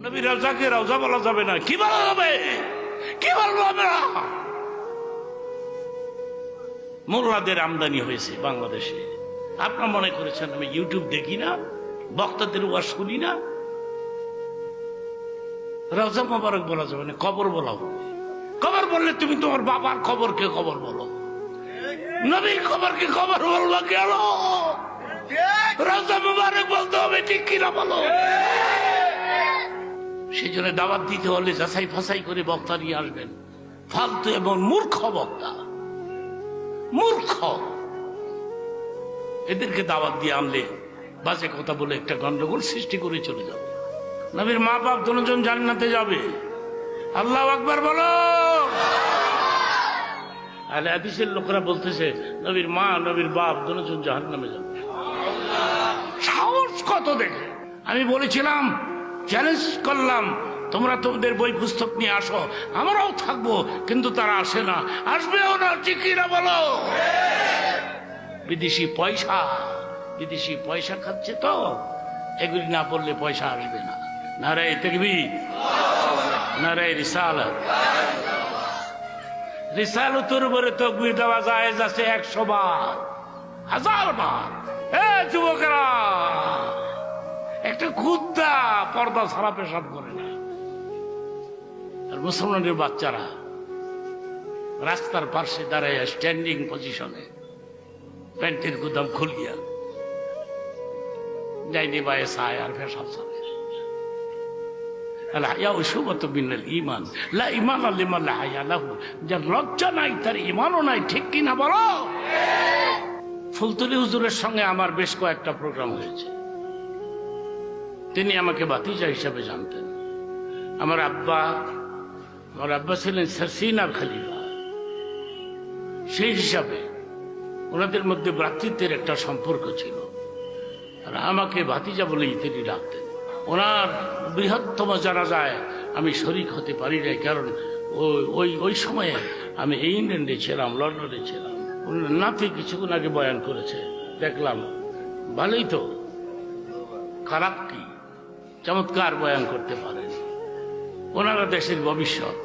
নবী রাজাকে রাজা বলা যাবে না, কি বলা যাবে? কি বলবো আমরা? মোল্লাদের আমদানি হয়েছে বাংলাদেশে। আপনারা মনে করেছেন আমি ইউটিউব দেখি না, বক্তাদের ওয়াজ শুনি না? রাজা মোবারক বলা যাবে না, কবর বলা হবে। কবর বললে তুমি তোমার বাবার খবরকে খবর বলো, নবীর খবরকে খবর বলবা কেন? রাজা মোবারক বলতে হবে, ঠিক কিনা বলো? সেই জন্য দাওয়াত দিতে হলে যাচাই ফাঁসাই করে বক্তা নিয়ে আসবেন। ফালতু এবং মূর্খ বক্তা, মূর্খ, এদেরকে দাওয়াত দিয়ে আনলে বাজে কথা বলে একটা গন্ডগোল সৃষ্টি করে চলে যাবে। নবীর মা বাপ দুজন জান্নাতে যাবে। আল্লাহু আকবার বলো। আহলে হাদিসের লোকেরা বলতেছে নবীর মা নবীর বাপ দুজন জাহান্নামে যাবে। সাহস কত দেখে! আমি বলেছিলাম, চ্যালেঞ্জ করলাম, তোমরা তোমাদের বই পুস্তক নিয়ে আসো, আমরাও থাকবো, কিন্তু তারা আসে না, আসবেও না, ঠিক কিনা বলো? বিদেশি পয়সা খাচ্ছে তো, এগুলি না পড়লে পয়সা আসবে না। নারায়ে তাকবীর, নারায়ে রিসালাত। রিসালাতের উপরে তাকবীর দেওয়া জায়েজ আছে 100 বার, 1000 বার। যুবকেরা, একটা কুত্তা পর্দা ছাড়া পেশাব করে না। আর মুসলমানের বাচ্চারা রাস্তার পাশে দাঁড়ায় স্ট্যান্ডিং পজিশনে প্যান্টের গুদাম খুলিয়া যাইনি বায়ে সায় আর পেশাব ছাড়ে। যার লজ্জা নাই তার ইমানও নাই, ঠিক কিনা বলো? ফুলতলি হুজুরের সঙ্গে আমার বেশ কয়েকটা প্রোগ্রাম হয়েছে। তিনি আমাকে ভাতিজা হিসাবে জানতেন। আমার আব্বা ছিলেন সিনার খলিফা। সেই হিসাবে ওনাদের মধ্যে ভ্রাতৃত্বের একটা সম্পর্ক ছিল, আর আমাকে ভাতিজা বলেই তিনি ডাকতেন। ওনার বৃহত্তম জানাজায় আমি শরীক হতে পারি নাই, কারণ ওই সময়ে আমি ইংল্যান্ডে ছিলাম, লন্ডনে ছিলাম। নাতি কিছুক্ষণ আগে বয়ান করেছে, দেখলাম ভালোই তো, খারাপ কি? চমৎকার বয়ান করতে পারেন। ওনারা দেশের ভবিষ্যৎ।